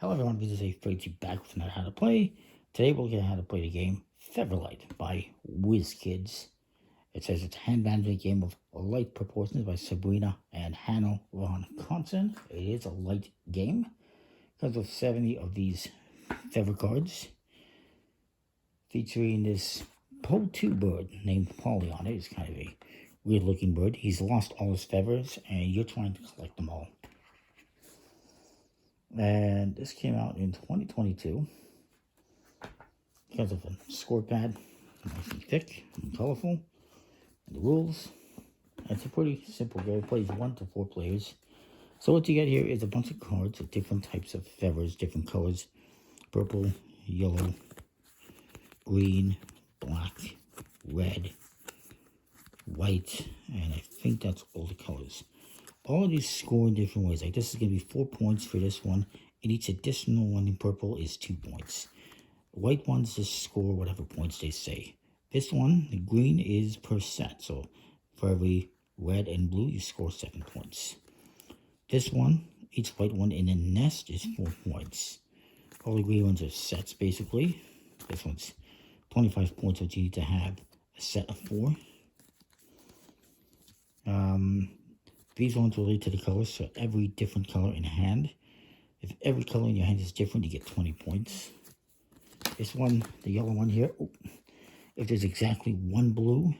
Hello everyone, this is a Freighty back with another How to Play. Today we're looking at how to play the game Featherlight by WizKids. It says it's a hand management game of light proportions by Sabrina and Hannah Ron Conson. It is a light game. Comes with 70 of these feather cards, featuring this Po2 bird named Polly on it. It's kind of a weird looking bird. He's lost all his feathers and you're trying to collect them all. And this came out in 2022. Because of a score pad, nice and thick and colorful. And the rules. It's a pretty simple game. It plays 1 to 4 players. So what you get here is a bunch of cards with different types of feathers, different colors. Purple, yellow, green, black, red, white, and I think that's all the colors. All of these score in different ways. Like this is going to be 4 points for this one, and each additional one in purple is 2 points. The white ones just score whatever points they say. This one, the green, is per set. So for every red and blue, you score 7 points. This one, each white one in a nest is 4 points. All the green ones are sets, basically. This one's 25 points, which you need to have a set of 4. These ones relate to the colors, so every different color in a hand. If every color in your hand is different, you get 20 points. This one, the yellow one here, if there's exactly 1 blue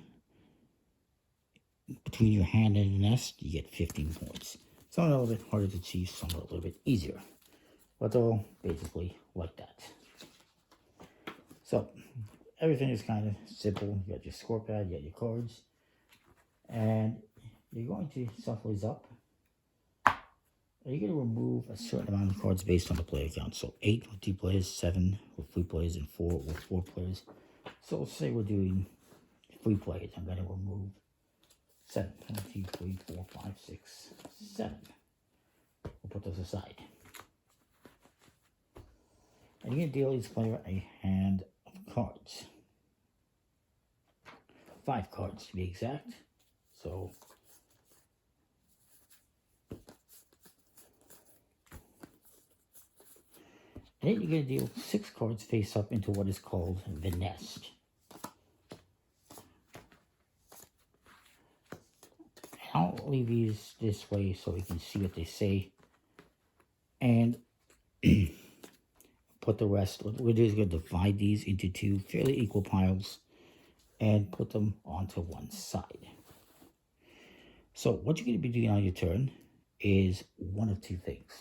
between your hand and the nest, you get 15 points. Some are a little bit harder to achieve, some are a little bit easier. But they're all basically like that. So, everything is kind of simple. You got your score pad, you got your cards, and you're going to shuffle these up. And you're going to remove a certain amount of cards based on the player count. So 8 with 2 players, 7 with 3 players, and 4 with 4 players. So let's say we're doing 3 players. I'm going to remove 7. 1, 2, 3, 4, 5, 6, 7. We'll put those aside. And you're going to deal each player a hand of cards. 5 cards to be exact. So and then you're going to deal 6 cards face up into what is called the nest. I'll leave these this way so we can see what they say. And put the rest, what we're just going to divide these into 2 fairly equal piles and put them onto one side. So what you're going to be doing on your turn is one of 2 things.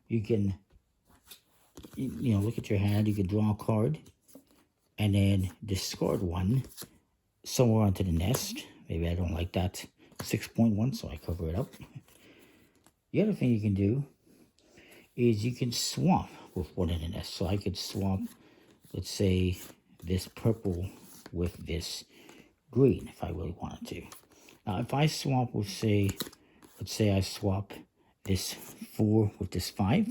You can, look at your hand, you can draw a card, and then discard one somewhere onto the nest. Maybe I don't like that 6.1, so I cover it up. The other thing you can do is you can swap with one in the nest. So I could swap, let's say, this purple with this green, if I really wanted to. Now, if I swap with, let's say I swap this 4 with this 5.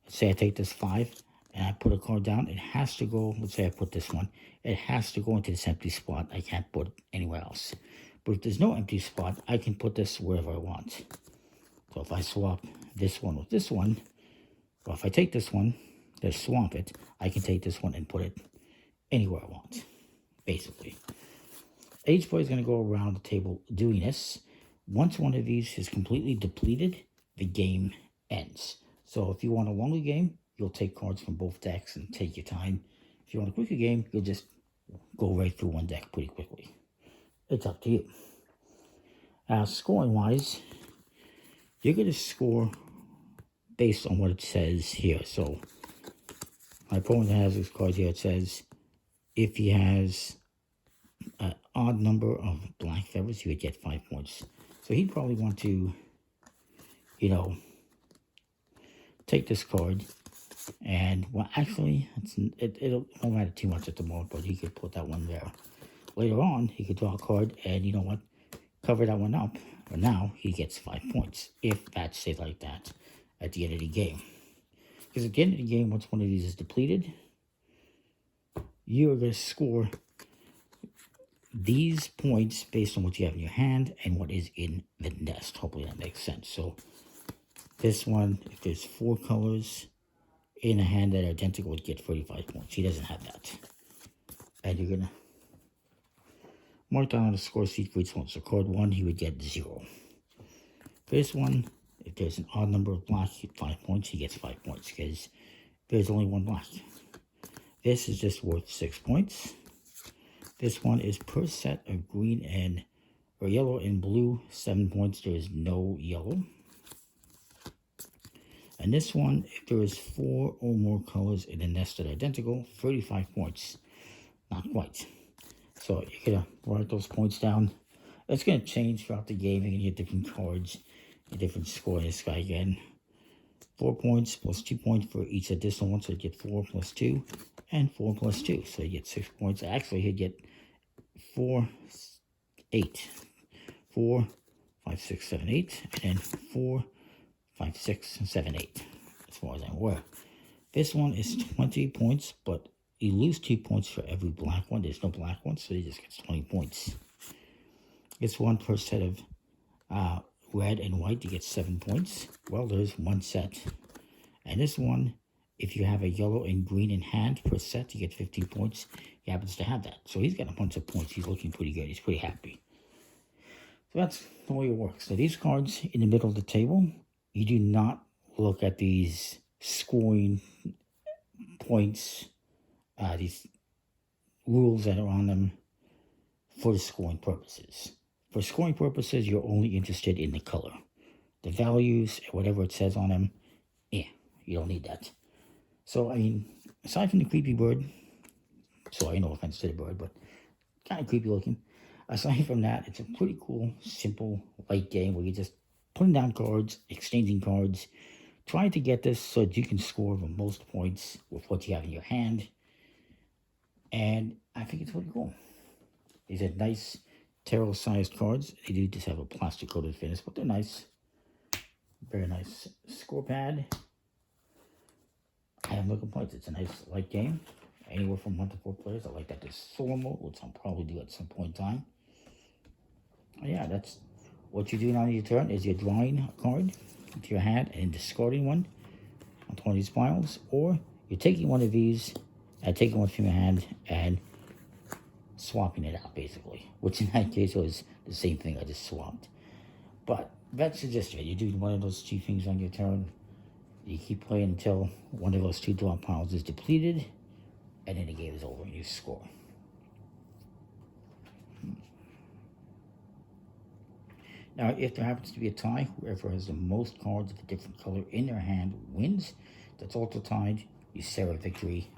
Let's say I take this 5 and I put a card down. It has to go, let's say I put this one. It has to go into this empty spot. I can't put it anywhere else. But if there's no empty spot, I can put this wherever I want. So if I swap this one with this one, or if I take this one, just swap it, I can take this one and put it anywhere I want, basically. Each player is going to go around the table doing this. Once one of these is completely depleted, the game ends. So if you want a longer game, you'll take cards from both decks and take your time. If you want a quicker game, you'll just go right through one deck pretty quickly. It's up to you. Scoring-wise, you're going to score based on what it says here. So my opponent has this card here. It says if he has an odd number of black feathers, he would get 5 points. So he'd probably want to, take this card. And, well, actually, it won't matter too much at the moment, but he could put that one there. Later on, he could draw a card and, you know what, cover that one up. But now, he gets 5 points, if that stays like that at the end of the game. Because at the end of the game, once one of these is depleted, you are going to score these points based on what you have in your hand and what is in the nest. Hopefully that makes sense. So This one, if there's 4 colors in a hand that are identical, would get 45 points. He doesn't have that. And you're going to mark down on the score sheet for each one. So card 1, he would get 0. For this one, if there's an odd number of black, 5 points, he gets 5 points because there's only 1 black. This is just worth 6 points. This one is per set of green and or yellow and blue, 7 points. There is no yellow. And this one, if there is 4 or more colors in a nest that are identical, 35 points. Not quite. So you're going to write those points down. It's going to change throughout the game. You're going to get different cards, a different score in this guy again. 4 points plus 2 points for each additional one. So you get 4 plus 2 and 4 plus 2. So you get 6 points. Actually, he'd get 4, 8. 4, 5, 6, 7, 8. And then 4, 5, 6, 7, 8. As far as I'm aware. This one is 20 points, but you lose 2 points for every black one. There's no black one, so he just gets 20 points. This one per set of red and white, you get 7 points. Well, there's 1 set. And this one, if you have a yellow and green in hand per set, you get 15 points. He happens to have that. So he's got a bunch of points. He's looking pretty good. He's pretty happy. So that's the way it works. So these cards in the middle of the table, you do not look at these scoring points, these rules that are on them for the scoring purposes. For scoring purposes, you're only interested in the color. The values, whatever it says on them, yeah, you don't need that. So, I mean, aside from the creepy bird, sorry, no offense to the bird, but kind of creepy looking. Aside from that, it's a pretty cool, simple, light game where you're just putting down cards, exchanging cards, trying to get this so that you can score the most points with what you have in your hand. And I think it's pretty cool. These are nice tarot-sized cards. They do just have a plastic-coated finish, but they're nice. Very nice score pad. I have no complaints. It's a nice light game. Anywhere from 1 to 4 players. I like that there's solo mode, which I'll probably do at some point in time. Yeah, that's what you're doing on your turn is you're drawing a card into your hand and discarding one onto one of these piles, or you're taking one of these and taking one from your hand and swapping it out, basically. Which in that case was the same thing I just swapped. But that's the gist of it. You're doing one of those 2 things on your turn. You keep playing until one of those 2 draw piles is depleted, and then the game is over and you score. Now, if there happens to be a tie, whoever has the most cards of a different color in their hand wins. That's also tied. You share a victory.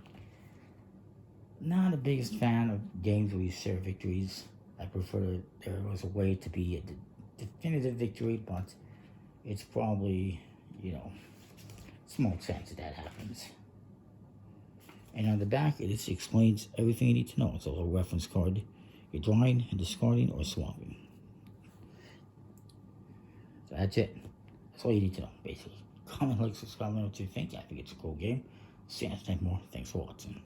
Not the biggest fan of games where you share victories. I prefer there was a way to be a definitive victory, but it's probably, small chance that happens. And on the back, it just explains everything you need to know. It's a little reference card. You're drawing and discarding or swapping. So that's it. That's all you need to know, basically. Comment, like, subscribe, let me know what you think. I think it's a cool game. See you next time more. Thanks for watching.